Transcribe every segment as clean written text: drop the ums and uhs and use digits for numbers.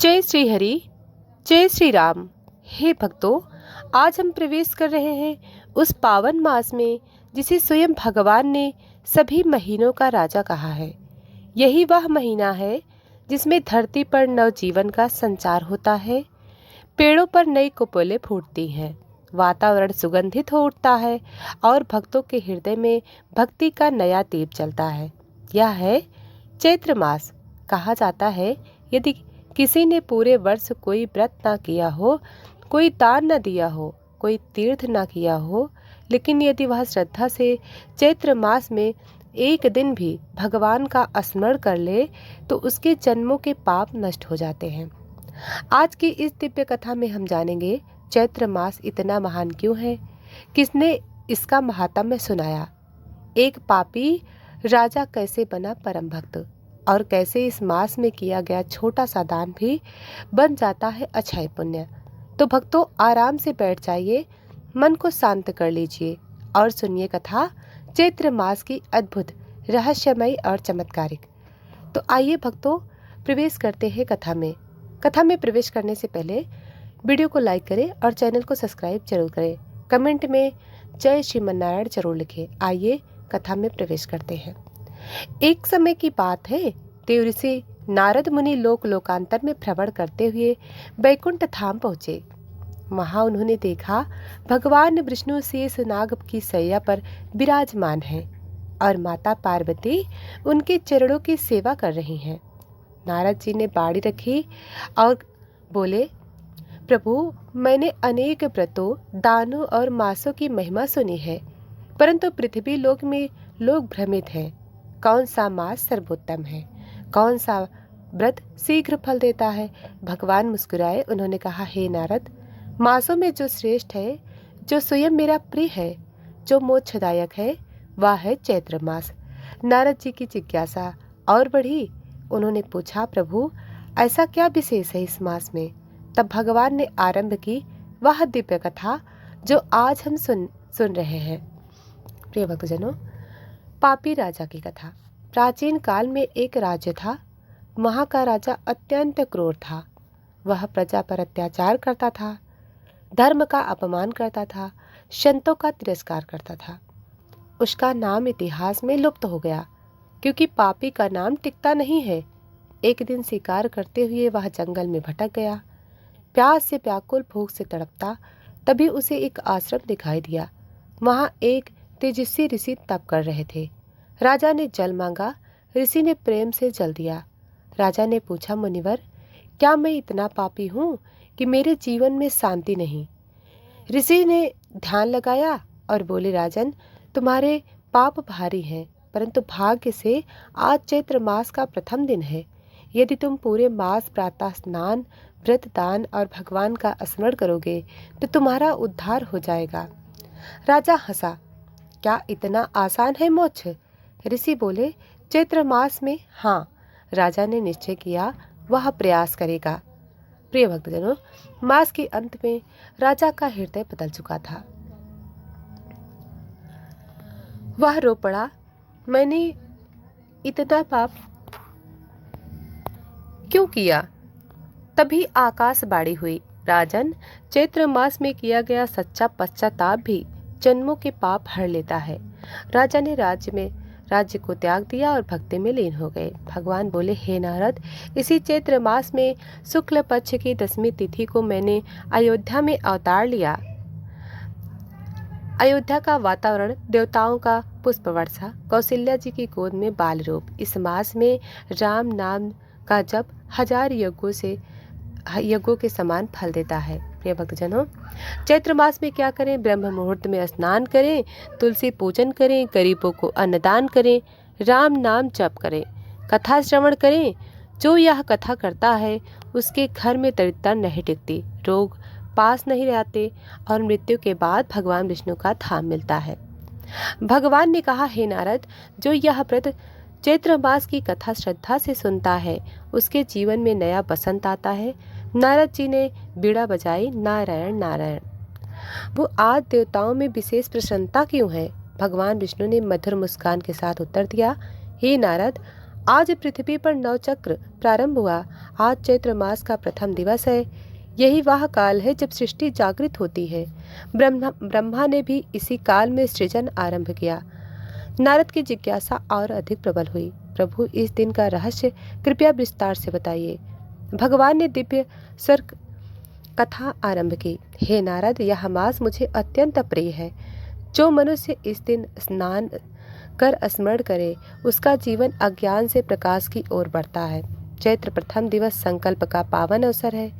जय श्री हरि, जय श्री राम। हे भक्तों, आज हम प्रवेश कर रहे हैं उस पावन मास में जिसे स्वयं भगवान ने सभी महीनों का राजा कहा है। यही वह महीना है जिसमें धरती पर नवजीवन का संचार होता है, पेड़ों पर नई कुपले फूटती हैं, वातावरण सुगंधित हो उठता है और भक्तों के हृदय में भक्ति का नया दीप जलता है। यह है चैत्र मास। कहा जाता है, यदि किसी ने पूरे वर्ष कोई व्रत ना किया हो, कोई दान न दिया हो, कोई तीर्थ ना किया हो, लेकिन यदि वह श्रद्धा से चैत्र मास में एक दिन भी भगवान का स्मरण कर ले तो उसके जन्मों के पाप नष्ट हो जाते हैं। आज की इस दिव्य कथा में हम जानेंगे चैत्र मास इतना महान क्यों है, किसने इसका महात्म्य सुनाया, एक पापी राजा कैसे बना परम भक्त, और कैसे इस मास में किया गया छोटा सा दान भी बन जाता है अक्षय पुण्य। तो भक्तों, आराम से बैठ जाइए, मन को शांत कर लीजिए और सुनिए कथा चैत्र मास की अद्भुत, रहस्यमयी और चमत्कारिक। तो आइए भक्तों, प्रवेश करते हैं कथा में। कथा में प्रवेश करने से पहले वीडियो को लाइक करें और चैनल को सब्सक्राइब जरूर करें। कमेंट में जय श्रीमन्नारायण जरूर लिखें। आइए कथा में प्रवेश करते हैं। एक समय की बात है, देव ऋषि नारद मुनि लोकांतर में भ्रमण करते हुए बैकुंठ धाम पहुँचे। वहाँ उन्होंने देखा भगवान विष्णु शेष नाग की शैया पर विराजमान हैं और माता पार्वती उनके चरणों की सेवा कर रही हैं। नारद जी ने बाड़ी रखी और बोले, प्रभु, मैंने अनेक व्रतों, दानों और मासों की महिमा सुनी है, परंतु पृथ्वी लोक में लोग भ्रमित हैं। कौन सा मास सर्वोत्तम है, कौन सा व्रत शीघ्र फल देता है? भगवान मुस्कुराए। उन्होंने कहा, हे नारद, मासों में जो श्रेष्ठ है, जो स्वयं मेरा प्रिय है, जो मोक्षदायक है, वह है चैत्र मास। नारद जी की जिज्ञासा और बढ़ी। उन्होंने पूछा, प्रभु, ऐसा क्या विशेष है इस मास में? तब भगवान ने आरंभ की वह दिव्य कथा जो आज हम सुन रहे हैं। प्रिय भक्तजनों, पापी राजा की कथा। प्राचीन काल में एक राज्य था। वहाँ का राजा अत्यंत क्रूर था। वह प्रजा पर अत्याचार करता था, धर्म का अपमान करता था, संतों का तिरस्कार करता था। उसका नाम इतिहास में लुप्त हो गया, क्योंकि पापी का नाम टिकता नहीं है। एक दिन शिकार करते हुए वह जंगल में भटक गया। प्यास से व्याकुल, भूख से तड़पता, तभी उसे एक आश्रम दिखाई दिया। वहाँ एक तेजस्वी ऋषि तप कर रहे थे। राजा ने जल मांगा। ऋषि ने प्रेम से जल दिया। राजा ने पूछा, मुनिवर, क्या मैं इतना पापी हूँ कि मेरे जीवन में शांति नहीं? ऋषि ने ध्यान लगाया और बोले, राजन, तुम्हारे पाप भारी हैं, परंतु भाग्य से आज चैत्र मास का प्रथम दिन है। यदि तुम पूरे मास प्रातः स्नान, व्रत, दान और भगवान का स्मरण करोगे तो तुम्हारा उद्धार हो जाएगा। राजा हंसा, क्या इतना आसान है मोक्ष? ऋषि बोले, चैत्र मास में हाँ। राजा ने निश्चय किया वह प्रयास करेगा। प्रिय भक्तजनों, मास के अंत में राजा का हृदय बदल चुका था। वह रो पड़ा, मैंने इतना पाप क्यों किया? तभी आकाशवाणी हुई, राजन, चैत्र मास में किया गया सच्चा पश्चाताप भी जन्मों के पाप हर लेता है। राजा ने राज्य को त्याग दिया और भक्ति में लीन हो गए। भगवान बोले, हे नारद, इसी चैत्र मास में शुक्ल पक्ष की 10वीं तिथि को मैंने अयोध्या में अवतार लिया। अयोध्या का वातावरण देवताओं का पुष्प वर्षा, कौशल्या जी की गोद में बाल रूप। इस मास में राम नाम का जप 1000 यज्ञों के समान फल देता है। प्रिय भक्तजनों, चैत्र मास में क्या करें? ब्रह्म मुहूर्त में स्नान करें, तुलसी पूजन करें, गरीबों को अन्नदान करें, राम नाम जप करें, कथा श्रवण करें। जो यह कथा करता है उसके घर में दरिद्रता नहीं टिकती, रोग पास नहीं आते और मृत्यु के बाद भगवान विष्णु का धाम मिलता है। भगवान ने कहा, हे नारद, जो यह व्रत चैत्र मास की कथा श्रद्धा से सुनता है उसके जीवन में नया बसंत आता है। नारद जी ने बीड़ा बजाई, नारायण नारायण। वो आज देवताओं में विशेष प्रसन्नता क्यों है? भगवान विष्णु ने मधुर मुस्कान के साथ उत्तर दिया, हे नारद, आज पृथ्वी पर नवचक्र प्रारंभ हुआ। आज चैत्र मास का प्रथम दिवस है। यही वह काल है जब सृष्टि जागृत होती है। ब्रह्मा ने भी इसी काल में सृजन आरंभ किया। नारद की जिज्ञासा और अधिक प्रबल हुई। प्रभु, इस दिन का रहस्य कृपया विस्तार से बताइए। भगवान ने दिव्य स्वर्ग कथा आरंभ की। हे नारद, यह मास मुझे अत्यंत प्रिय है। जो मनुष्य इस दिन स्नान कर स्मरण करे, उसका जीवन अज्ञान से प्रकाश की ओर बढ़ता है। चैत्र प्रथम दिवस संकल्प का पावन अवसर है।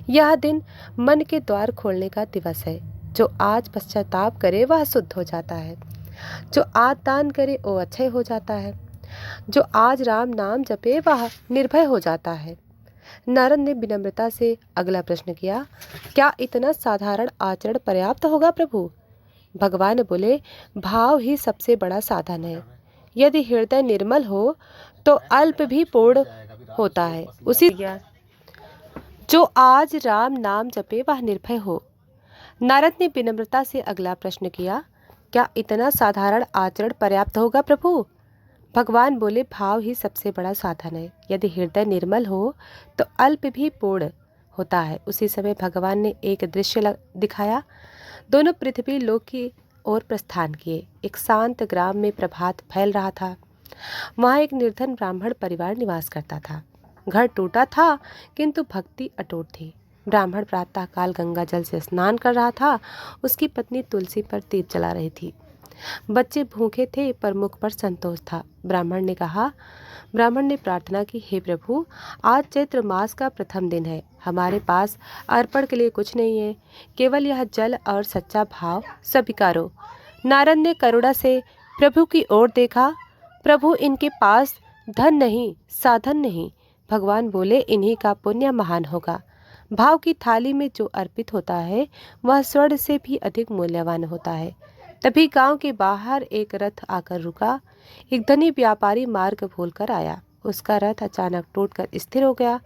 यह दिन मन के द्वार खोलने का दिवस है। जो आज पश्चाताप करे वह शुद्ध हो जाता है। जो आज दान करे वो अक्षय हो जाता है। जो आज राम नाम जपे वह निर्भय हो जाता है। नारद ने विनम्रता से अगला प्रश्न किया, क्या इतना साधारण आचरण पर्याप्त होगा प्रभु? भगवान बोले, भाव ही सबसे बड़ा साधन है। यदि हृदय निर्मल हो तो अल्प भी पूर्ण होता है। उसी जो आज राम नाम जपे वह निर्भय हो। नारद ने विनम्रता से अगला प्रश्न किया, क्या इतना साधारण आचरण पर्याप्त होगा प्रभु? भगवान बोले, भाव ही सबसे बड़ा साधन है। यदि हृदय निर्मल हो तो अल्प भी पूर्ण होता है। उसी समय भगवान ने एक दृश्य दिखाया। दोनों पृथ्वी लोक की ओर प्रस्थान किए। एक शांत ग्राम में प्रभात फैल रहा था। वहाँ एक निर्धन ब्राह्मण परिवार निवास करता था। घर टूटा था किंतु भक्ति अटूट थी। ब्राह्मण प्रातः काल गंगा जल से स्नान कर रहा था। उसकी पत्नी तुलसी पर दीप जला रही थी। बच्चे भूखे थे पर मुख पर संतोष था। ब्राह्मण ने प्रार्थना की, हे प्रभु, आज चैत्र मास का प्रथम दिन है। हमारे पास अर्पण के लिए कुछ नहीं है, केवल यह जल और सच्चा भाव स्वीकारो। नारद ने करुणा से प्रभु की ओर देखा। प्रभु, इनके पास धन नहीं, साधन नहीं। भगवान बोले, इन्हीं का पुण्य महान होगा। भाव की थाली में जो अर्पित होता है वह स्वर्ण से भी अधिक मूल्यवान होता है। तभी गांव के बाहर एक रथ आकर रुका। एक धनी व्यापारी मार्ग भूलकर आया। उसका रथ अचानक टूटकर स्थिर हो गया।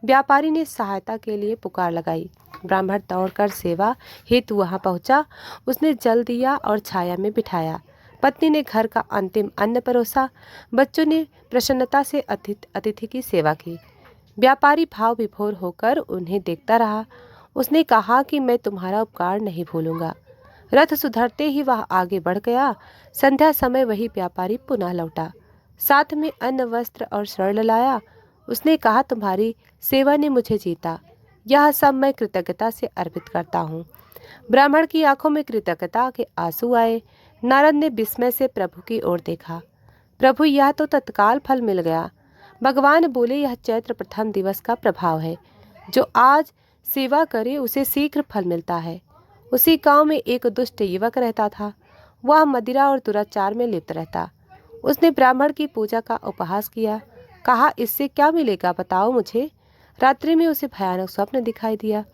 व्यापारी ने सहायता के लिए पुकार लगाई। ब्राह्मण दौड़कर सेवा हेतु वहां पहुंचा। उसने जल दिया और छाया में बिठाया। पत्नी ने घर का अंतिम अन्न परोसा। बच्चों ने प्रसन्नता से अतिथि की सेवा की। व्यापारी भाव विभोर होकर उन्हें देखता रहा। उसने कहा कि मैं तुम्हारा उपकार नहीं भूलूंगा। रथ सुधरते ही वह आगे बढ़ गया। संध्या समय वही व्यापारी पुनः लौटा। साथ में अन्न, वस्त्र और स्वर्ण लाया। उसने कहा, तुम्हारी सेवा ने मुझे जीता। यह सब मैं कृतज्ञता से अर्पित करता हूँ। ब्राह्मण की आंखों में कृतज्ञता के आंसू आए। नारद ने विस्मय से प्रभु की ओर देखा। प्रभु, यह तो तत्काल फल मिल गया। भगवान बोले, यह चैत्र प्रथम दिवस का प्रभाव है। जो आज सेवा करे उसे शीघ्र फल मिलता है। उसी गांव में एक दुष्ट युवक रहता था। वह मदिरा और दुराचार में लिप्त रहता। उसने ब्राह्मण की पूजा का उपहास किया। कहा, इससे क्या मिलेगा, बताओ मुझे। रात्रि में उसे भयानक स्वप्न दिखाई दिया।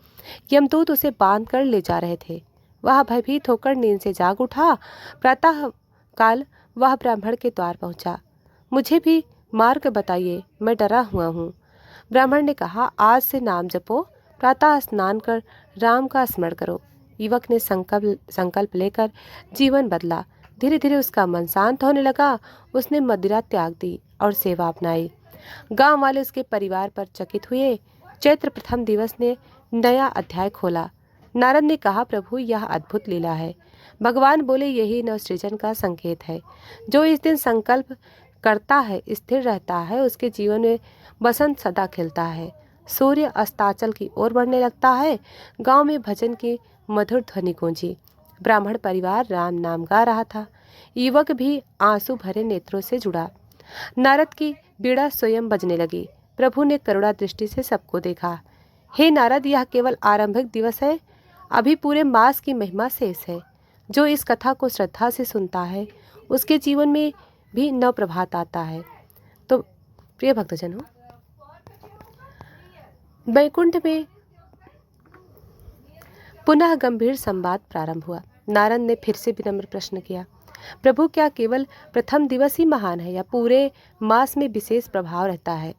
यमदूत उसे बांध कर ले जा रहे थे। वह भयभीत होकर नींद से जाग उठा। प्रातः काल वह ब्राह्मण के द्वार पहुंचा। मुझे भी मार्ग बताइए, मैं डरा हुआ हूँ। ब्राह्मण ने कहा, आज से नाम जपो, प्रातः स्नान कर राम का स्मरण करो। युवक ने संकल्प लेकर जीवन बदला। धीरे धीरे उसका मन शांत होने लगा। उसने मदिरा त्याग दी और सेवा अपनाई। गांव वाले उसके परिवार पर चकित हुए। चैत्र प्रथम दिवस ने नया अध्याय खोला। नारद ने कहा, प्रभु, यह अद्भुत लीला है। भगवान बोले, यही नवसृजन का संकेत है। जो इस दिन संकल्प करता है, स्थिर रहता है, उसके जीवन में बसंत सदा खिलता है। सूर्य अस्ताचल की ओर बढ़ने लगता है। गांव में भजन की मधुर ध्वनि गूंजी। ब्राह्मण परिवार राम नाम गा रहा था। युवक भी आंसू भरे नेत्रों से जुड़ा। नारद की बीड़ा स्वयं बजने लगी। प्रभु ने करुणा दृष्टि से सबको देखा। हे नारद, यह केवल आरंभिक दिवस है। अभी पूरे मास की महिमा शेष है। जो इस कथा को श्रद्धा से सुनता है उसके जीवन में भी नव प्रभात आता है। तो प्रिय भक्तजनों, वैकुंठ में पुनः गंभीर संवाद प्रारंभ हुआ। नारद ने फिर से विनम्र प्रश्न किया, प्रभु, क्या केवल प्रथम दिवस ही महान है या पूरे मास में विशेष प्रभाव रहता है?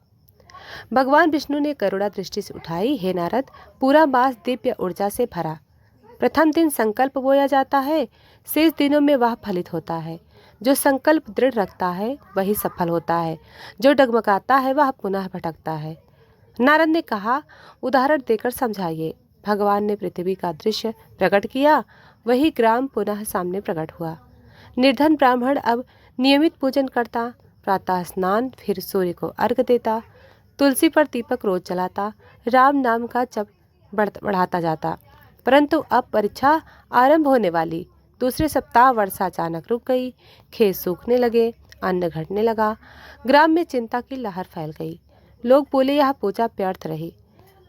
भगवान विष्णु ने करुणा दृष्टि से उठाई। हे नारद, पूरा मास दिव्य ऊर्जा से भरा। प्रथम दिन संकल्प बोया जाता है, शेष दिनों में वह फलित होता है। जो संकल्प दृढ़ रखता है वही सफल होता है, जो डगमगाता है वह पुनः भटकता है। नारद ने कहा, उदाहरण देकर समझाइए। भगवान ने पृथ्वी का दृश्य प्रकट किया, वही ग्राम पुनः सामने प्रकट हुआ। निर्धन ब्राह्मण अब नियमित पूजन करता, प्रातः स्नान, फिर सूर्य को अर्घ्य देता, तुलसी पर दीपक रोज जलाता, राम नाम का जप बढ़ाता जाता। परंतु अब परीक्षा आरंभ होने वाली। दूसरे सप्ताह वर्षा अचानक रुक गई, खेत सूखने लगे, अन्न घटने लगा, ग्राम में चिंता की लहर फैल गई। लोग बोले, यह पूजा व्यर्थ रही।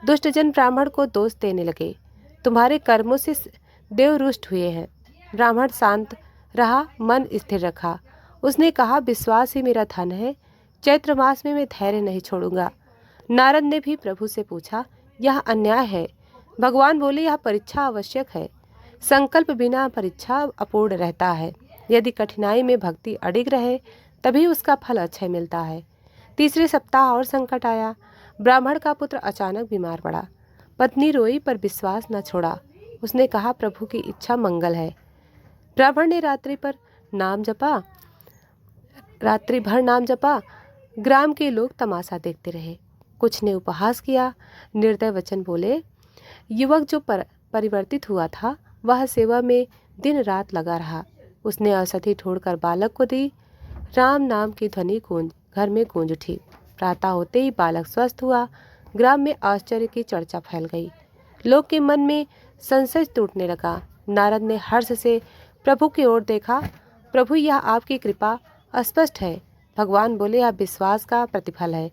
दुष्टजन ब्राह्मण को दोष देने लगे, तुम्हारे कर्मों से देव रुष्ट हुए हैं। ब्राह्मण शांत रहा, मन स्थिर रखा। उसने कहा, विश्वास ही मेरा धन है, चैत्र मास में मैं धैर्य नहीं छोड़ूंगा। नारद ने भी प्रभु से पूछा, यह अन्याय है। भगवान बोले, यह परीक्षा आवश्यक है। संकल्प बिना परीक्षा अपूर्ण रहता है। यदि कठिनाई में भक्ति अडिग रहे तभी उसका फल अक्षय मिलता है। तीसरे सप्ताह और संकट आया। ब्राह्मण का पुत्र अचानक बीमार पड़ा। पत्नी रोई पर विश्वास न छोड़ा। उसने कहा, प्रभु की इच्छा मंगल है। ब्राह्मण ने रात्रि भर नाम जपा। ग्राम के लोग तमाशा देखते रहे। कुछ ने उपहास किया, निर्दय वचन बोले। युवक जो परिवर्तित हुआ था वह सेवा में दिन रात लगा रहा। उसने औषधि ढूंढकर बालक को दी। राम नाम की ध्वनि घर में गूंज उठी। प्रातः होते ही बालक स्वस्थ हुआ। ग्राम में आश्चर्य की चर्चा फैल गई। लोग के मन में संशय टूटने लगा। नारद ने हर्ष से प्रभु की ओर देखा। प्रभु, यह आपकी कृपा अस्पष्ट है। भगवान बोले, यह विश्वास का प्रतिफल है।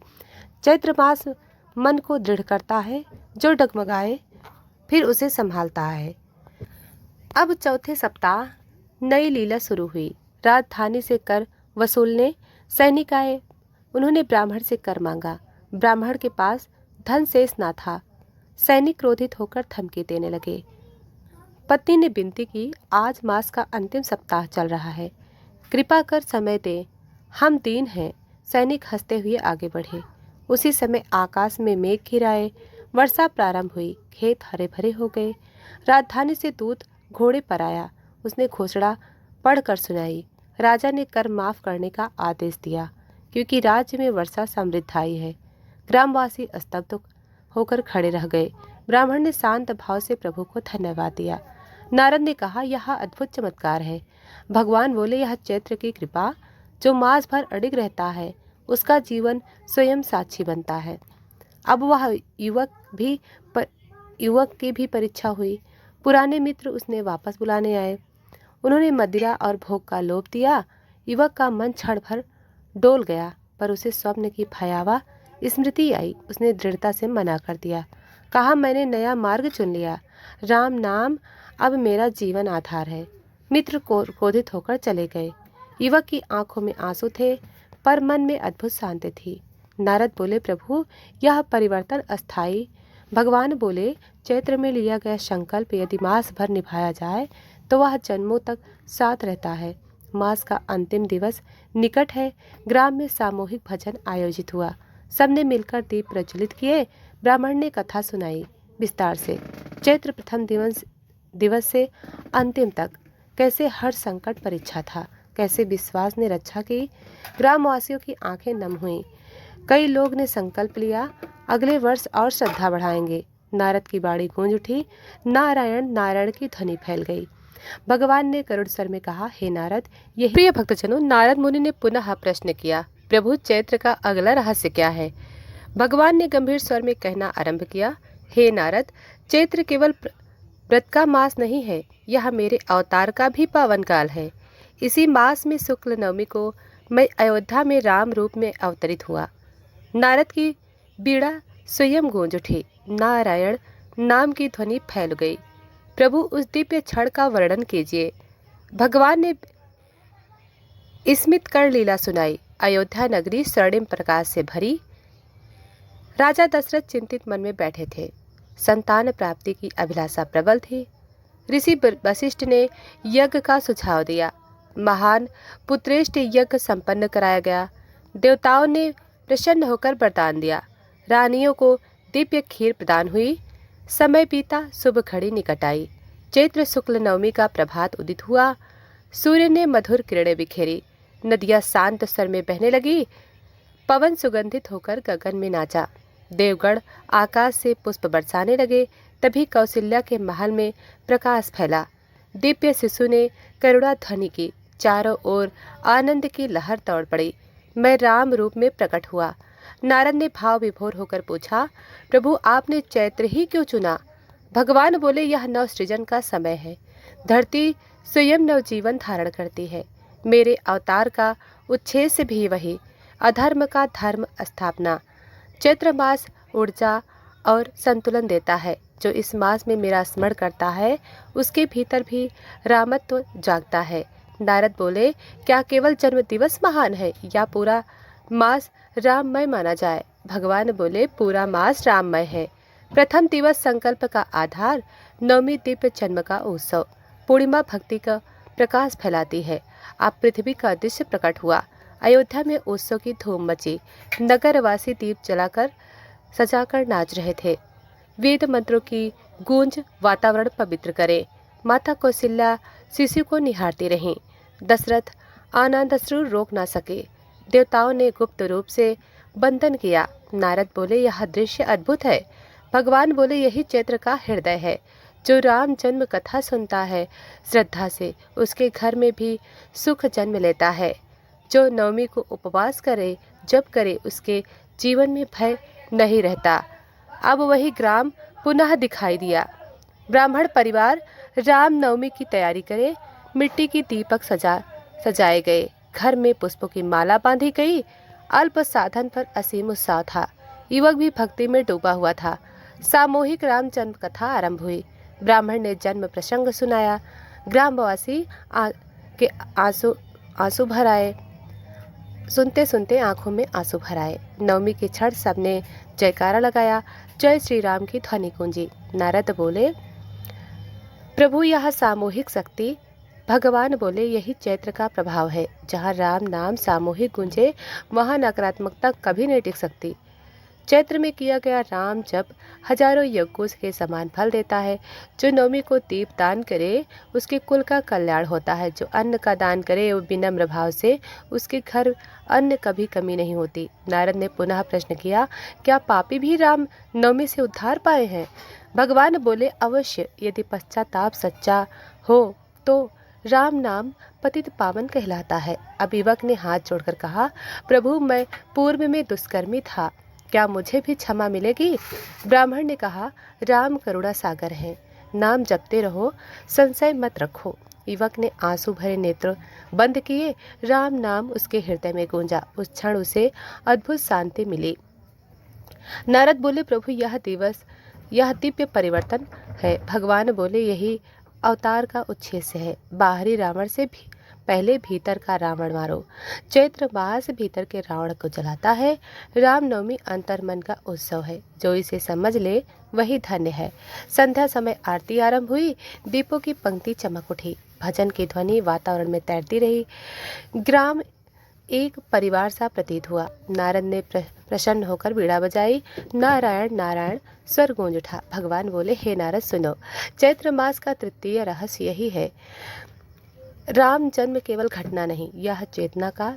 चैत्र मास मन को दृढ़ करता है, जो डगमगाए फिर उसे संभालता है। अब चौथे सप्ताह नई लीला शुरू हुई। राजधानी से कर वसूलने सैनिक आए। उन्होंने ब्राह्मण से कर मांगा। ब्राह्मण के पास धन शेष न था। सैनिक क्रोधित होकर धमकी देने लगे। पत्नी ने विनती की, आज मास का अंतिम सप्ताह चल रहा है, कृपा कर समय दे, हम दीन हैं। सैनिक हंसते हुए आगे बढ़े। उसी समय आकाश में मेघ घिराए, वर्षा प्रारंभ हुई, खेत हरे भरे हो गए। राजधानी से दूत घोड़े पर आया। उसने घोषणा पढ़कर सुनाई। राजा ने कर माफ करने का आदेश दिया, क्योंकि राज्य में वर्षा समृद्ध आई है। ग्रामवासी स्तब्ध होकर खड़े रह गए। ब्राह्मण ने शांत भाव से प्रभु को धन्यवाद दिया। नारद ने कहा, यह अद्भुत चमत्कार है। भगवान बोले, यह चैत्र की कृपा, जो मास भर अडिग रहता है उसका जीवन स्वयं साक्षी बनता है। अब वह युवक की भी परीक्षा हुई। पुराने मित्र उसने वापस बुलाने आए। उन्होंने मदिरा और भोग का लोभ दिया। युवक का मन क्षण भर डोल गया, पर उसे स्वप्न की भयावह स्मृति आई। उसने दृढ़ता से मना कर दिया। कहा, मैंने नया मार्ग चुन लिया। राम नाम अब मेरा जीवन आधार है। मित्र क्रोधित होकर चले गए। युवक की आंखों में आंसू थे, पर मन में अद्भुत शांति थी। नारद बोले, प्रभु, यह परिवर्तन अस्थायी। भगवान बोले, चैत्र में लिया गया संकल्प यदि मास भर निभाया जाए तो वह जन्मों तक साथ रहता है। मास का अंतिम दिवस निकट है। ग्राम में सामूहिक भजन आयोजित हुआ। सबने मिलकर दीप प्रज्वलित किए। ब्राह्मण ने कथा सुनाई विस्तार से। चैत्र प्रथम दिवस से अंतिम तक कैसे हर संकट परीक्षा था, कैसे विश्वास ने रक्षा की। ग्रामवासियों की आंखें नम हुईं। कई लोग ने संकल्प लिया, अगले वर्ष और श्रद्धा बढ़ाएंगे। नारद की बाणी गूंज उठी। नारायण नारायण की ध्वनि फैल गई। भगवान ने करुण स्वर में कहा, हे नारद, यही प्रिय भक्तजनों, नारद मुनि ने पुनः प्रश्न किया, प्रभु, चैत्र का अगला रहस्य क्या है? भगवान ने गंभीर स्वर में कहना आरंभ किया, हे नारद, चैत्र केवल व्रत का मास नहीं है, यह मेरे अवतार का भी पावन काल है। इसी मास में शुक्ल नवमी को मैं अयोध्या में राम रूप में अवतरित हुआ। नारद की बीड़ा स्वयं गूंज उठी। नारायण नाम की ध्वनि फैल गई। प्रभु, उस दिव्य क्षण का वर्णन कीजिए। भगवान ने स्मित कर लीला सुनाई। अयोध्या नगरी स्वर्णिम प्रकाश से भरी। राजा दशरथ चिंतित मन में बैठे थे। संतान प्राप्ति की अभिलाषा प्रबल थी। ऋषि वशिष्ठ ने यज्ञ का सुझाव दिया। महान पुत्रेष्ट यज्ञ संपन्न कराया गया। देवताओं ने प्रसन्न होकर वरदान दिया। रानियों को दिव्य खीर प्रदान हुई। समय बीता, शुभ घड़ी निकट आई। चैत्र शुक्ल नवमी का प्रभात उदित हुआ। सूर्य ने मधुर किरणें बिखेरी। नदियां शांत स्वर में बहने लगी, पवन सुगंधित होकर गगन में नाचा, देवगण आकाश से पुष्प बरसाने लगे। तभी कौशल्या के महल में प्रकाश फैला, दिव्य शिशु ने करुणा ध्वनि की, चारों ओर आनंद की लहर दौड़ पड़ी। मैं राम रूप में प्रकट हुआ। नारद ने भाव विभोर होकर पूछा, प्रभु आपने चैत्र ही क्यों चुना? भगवान बोले, यह नव सृजन का समय है। धरती स्वयं नवजीवन धारण करती है। मेरे अवतार का उच्छेद भी वही, अधर्म का धर्म स्थापना। चैत्र मास ऊर्जा और संतुलन देता है। जो इस मास में मेरा स्मरण करता है उसके भीतर भी रामत्व जागता है। नारद बोले, क्या केवल जन्म दिवस महान है या पूरा मास राममय माना जाए? भगवान बोले, पूरा मास राममय है। प्रथम दिवस संकल्प का आधार, नवमी दिव्य जन्म का उत्सव। पूर्णिमा भक्ति का प्रकाश फैलाती है। अब पृथ्वी का दृश्य प्रकट हुआ। अयोध्या में उत्सव की धूम मची। नगरवासी दीप जलाकर सजाकर नाच रहे थे। वेद मंत्रों की गूंज वातावरण पवित्र करे। माता कौशल्या शिशु को निहारती रहीं। दशरथ आनंदाश्रु रोक ना सके। देवताओं ने गुप्त रूप से बंधन किया। नारद बोले, यह दृश्य अद्भुत है। भगवान बोले, यही चैत्र का हृदय है। जो राम जन्म कथा सुनता है श्रद्धा से, उसके घर में भी सुख जन्म लेता है। जो नवमी को उपवास करे, जप करे, उसके जीवन में भय नहीं रहता। अब वही ग्राम पुनः दिखाई दिया। ब्राह्मण परिवार राम नवमी की तैयारी करे। मिट्टी की दीपक सजाए गए। घर में पुष्पों की माला बांधी गई। अल्प साधन पर असीम उत्साह था। युवक भी भक्ति में डूबा हुआ था। सामूहिक राम जन्म कथा आरंभ हुई। ब्राह्मण ने जन्म प्रसंग सुनाया। ग्रामवासी के आंसू भर आए। सुनते सुनते आंखों में आंसू भर आए। नवमी के क्षण सबने जयकारा लगाया। जय श्री राम की ध्वनि गूंजी। नारद बोले, प्रभु यह सामूहिक शक्ति। भगवान बोले, यही चैत्र का प्रभाव है। जहाँ राम नाम सामूहिक गूंजे वहाँ नकारात्मकता कभी नहीं टिक सकती। चैत्र में किया गया राम जप हजारों यज्ञों के समान फल देता है। जो नवमी को दीप दान करे उसके कुल का कल्याण होता है। जो अन्न का दान करे वो विनम्र भाव से, उसके घर अन्न कभी कमी नहीं होती। नारद ने पुनः प्रश्न किया, क्या पापी भी राम नवमी से उद्धार पाए हैं? भगवान बोले, अवश्य। यदि पश्चाताप सच्चा हो तो राम नाम पतित पावन कहलाता है। अब युवक ने हाथ जोड़कर कहा, प्रभु मैं पूर्व में दुष्कर्मी था, क्या मुझे भी क्षमा मिलेगी? ब्राह्मण ने कहा, राम करुणा सागर है, नाम जपते रहो, संशय मत रखो। युवक ने आंसू भरे नेत्र बंद किए। राम नाम उसके हृदय में गूंजा। उस क्षण उसे अद्भुत शांति मिली। नारद बोले, प्रभु यह दिव्य परिवर्तन है। भगवान बोले, यही अवतार का उद्देश्य है। बाहरी रावण से भी पहले भीतर का रावण मारो। चैत्र मास भीतर के रावण को जलाता है। रामनवमी अंतर्मन का उत्सव है। जो इसे समझ ले वही धन्य है। संध्या समय आरती आरंभ हुई। दीपों की पंक्ति चमक उठी। भजन की ध्वनि वातावरण में तैरती रही। ग्राम एक परिवार सा प्रतीत हुआ। नारद ने प्रसन्न होकर बीड़ा बजाई। नारायण नारायण स्वर गूंज उठा। भगवान बोले, हे नारद सुनो, चैत्र मास का तृतीय रहस्य यही है। राम जन्म केवल घटना नहीं, यह चेतना का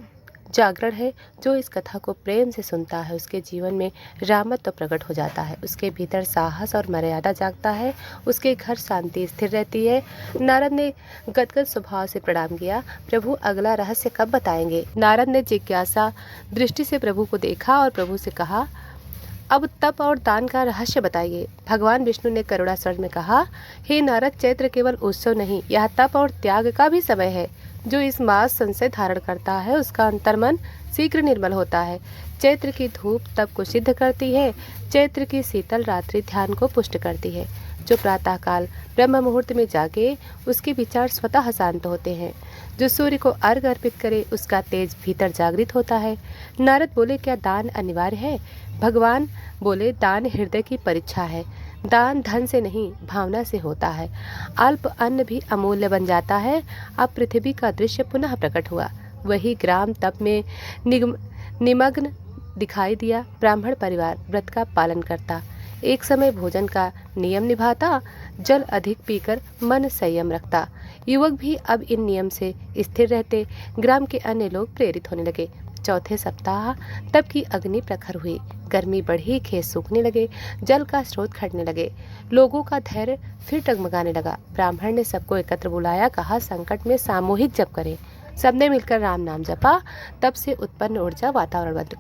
जागरण है। जो इस कथा को प्रेम से सुनता है उसके जीवन में रामत्व प्रकट हो जाता है। उसके भीतर साहस और मर्यादा जागता है। उसके घर शांति स्थिर रहती है। नारद ने गदगद स्वभाव से प्रणाम किया। प्रभु अगला रहस्य कब बताएंगे? नारद ने जिज्ञासा दृष्टि से प्रभु को देखा और प्रभु से कहा, अब तप और दान का रहस्य बताइए। भगवान विष्णु ने करुणा स्वर में कहा, हे नारद, चैत्र केवल उत्सव नहीं, यह तप और त्याग का भी समय है। जो इस मास संशय धारण करता है उसका अंतर्मन शीघ्र निर्मल होता है। चैत्र की धूप तप को सिद्ध करती है। चैत्र की शीतल रात्रि ध्यान को पुष्ट करती है। जो प्रातःकाल ब्रह्म मुहूर्त में जागे उसके विचार स्वतः शांत होते हैं। जो सूर्य को अर्घ अर्पित करे उसका तेज भीतर जागृत होता है। नारद बोले, क्या दान अनिवार्य है? भगवान बोले, दान हृदय की परीक्षा है। दान धन से नहीं भावना से होता है। अल्प अन्न भी अमूल्य बन जाता है। अब पृथ्वी का दृश्य पुनः प्रकट हुआ। वही ग्राम तप में निमग्न दिखाई दिया। ब्राह्मण परिवार व्रत का पालन करता, एक समय भोजन का नियम निभाता, जल अधिक पीकर मन संयम रखता, युवक भी अब इन नियम से स्थिर रहते। ग्राम के अन्य लोग प्रेरित होने लगे। चौथे सप्ताह तब की अग्नि प्रखर हुई। गर्मी बढ़ी, खेत सूखने लगे, जल का स्रोत घटने लगे, लोगों का धैर्य फिर टगमगाने लगा। ब्राह्मण ने सबको एकत्र बुलाया, कहा संकट में सामूहिक जप करें। सबने मिलकर राम नाम जपा। तब से उत्पन्न ऊर्जा वातावरण बदल।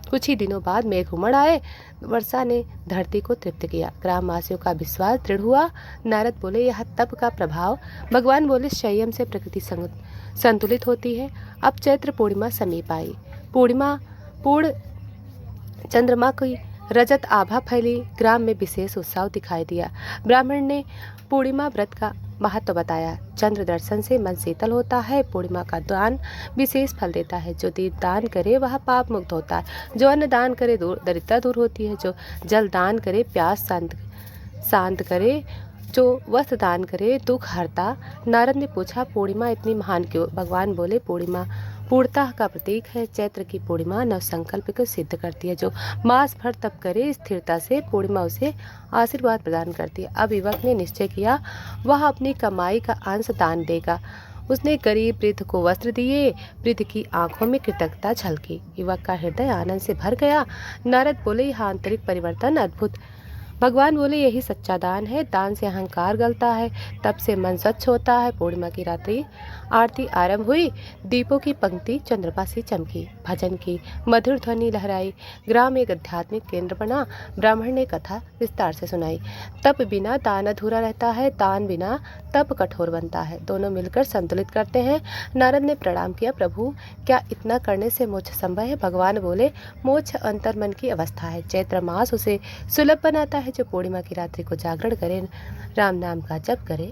कुछ ही दिनों बाद मेघ उमड़ आए। वर्षा ने धरती को तृप्त किया। ग्रामवासियों का विश्वास दृढ़ हुआ। नारद बोले, यह तप का प्रभाव। भगवान बोले, संयम से प्रकृति संतुलित होती है। अब चैत्र पूर्णिमा समीप आई। पूर्ण चंद्रमा की रजत आभा फैली। ग्राम में विशेष उत्साह दिखाई दिया। ब्राह्मण ने पूर्णिमा व्रत का महत्व बताया। चंद्र दर्शन से मन शीतल होता है। पूर्णिमा का दान विशेष फल देता है। जो दीप दान करे वह पाप मुक्त होता है। जो अन्न दान करे दरिद्रता दूर होती है। जो जल दान करे प्यास शांत करे। जो वस्त्र दान करे दुख हरता। नारद ने पूछा, पूर्णिमा इतनी महान क्यों? भगवान बोले, पूर्णिमा पूर्णता का प्रतीक है। चैत्र की पूर्णिमा नव संकल्प को सिद्ध करती है। जो मास भर तप करे स्थिरता से, पूर्णिमा उसे आशीर्वाद प्रदान करती है। अब युवक ने निश्चय किया, वह अपनी कमाई का अंश दान देगा। उसने गरीब वृद्ध को वस्त्र दिए। वृद्ध की आंखों में कृतज्ञता झलकी। युवक का हृदय आनंद से भर गया। नारद बोले, यह आंतरिक परिवर्तन अद्भुत। भगवान बोले, यही सच्चा दान है। दान से अहंकार गलता है, तब से मन स्वच्छ होता है। पूर्णिमा की रात्रि आरती आरंभ हुई। दीपों की पंक्ति चंद्रमा सी चमकी। भजन की मधुर ध्वनि लहराई। ग्राम एक आध्यात्मिक केंद्र बना। ब्राह्मण ने कथा विस्तार से सुनाई। तप बिना दान अधूरा रहता है, दान बिना तप कठोर बनता है। दोनों मिलकर संतुलित करते हैं। नारद ने प्रणाम किया, प्रभु क्या इतना करने से मोक्ष संभव है? भगवान बोले, मोक्ष अंतर्मन की अवस्था है। चैत्र मास उसे सुलभ बनाता है। जो पूर्णिमा की रात्रि को जागरण करे, राम नाम का जप करे,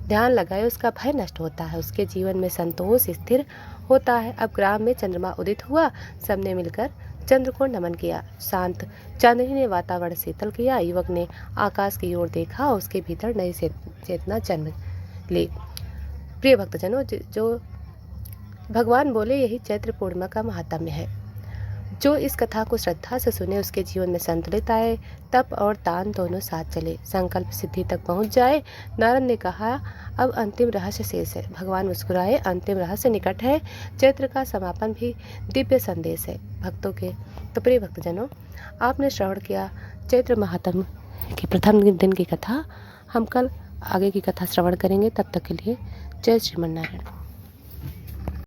ध्यान लगाए, उसका भय नष्ट होता है। उसके जीवन में संतोष स्थिर होता है। अब ग्राम में चंद्रमा उदित हुआ। सबने मिलकर चंद्र को नमन किया। शांत चांदनी ने वातावरण शीतल किया। युवक ने आकाश की ओर देखा। उसके भीतर नई चेतना जन्म ली। प्रिय भक्तजनों, जो भगवान बोले, यही चैत्र पूर्णिमा का महात्म्य है। जो इस कथा को श्रद्धा से सुने उसके जीवन में संतुलित आए, तप और दान दोनों साथ चले, संकल्प सिद्धि तक पहुंच जाए। नारद ने कहा, अब अंतिम रहस्य शेष है। भगवान मुस्कुराए, अंतिम रहस्य निकट है। चैत्र का समापन भी दिव्य संदेश है भक्तों के। तो प्रिय भक्तजनों, आपने श्रवण किया चैत्र महात्म्य के प्रथम दिन की कथा। हम कल आगे की कथा श्रवण करेंगे। तब तक के लिए जय श्रीमन नारायण।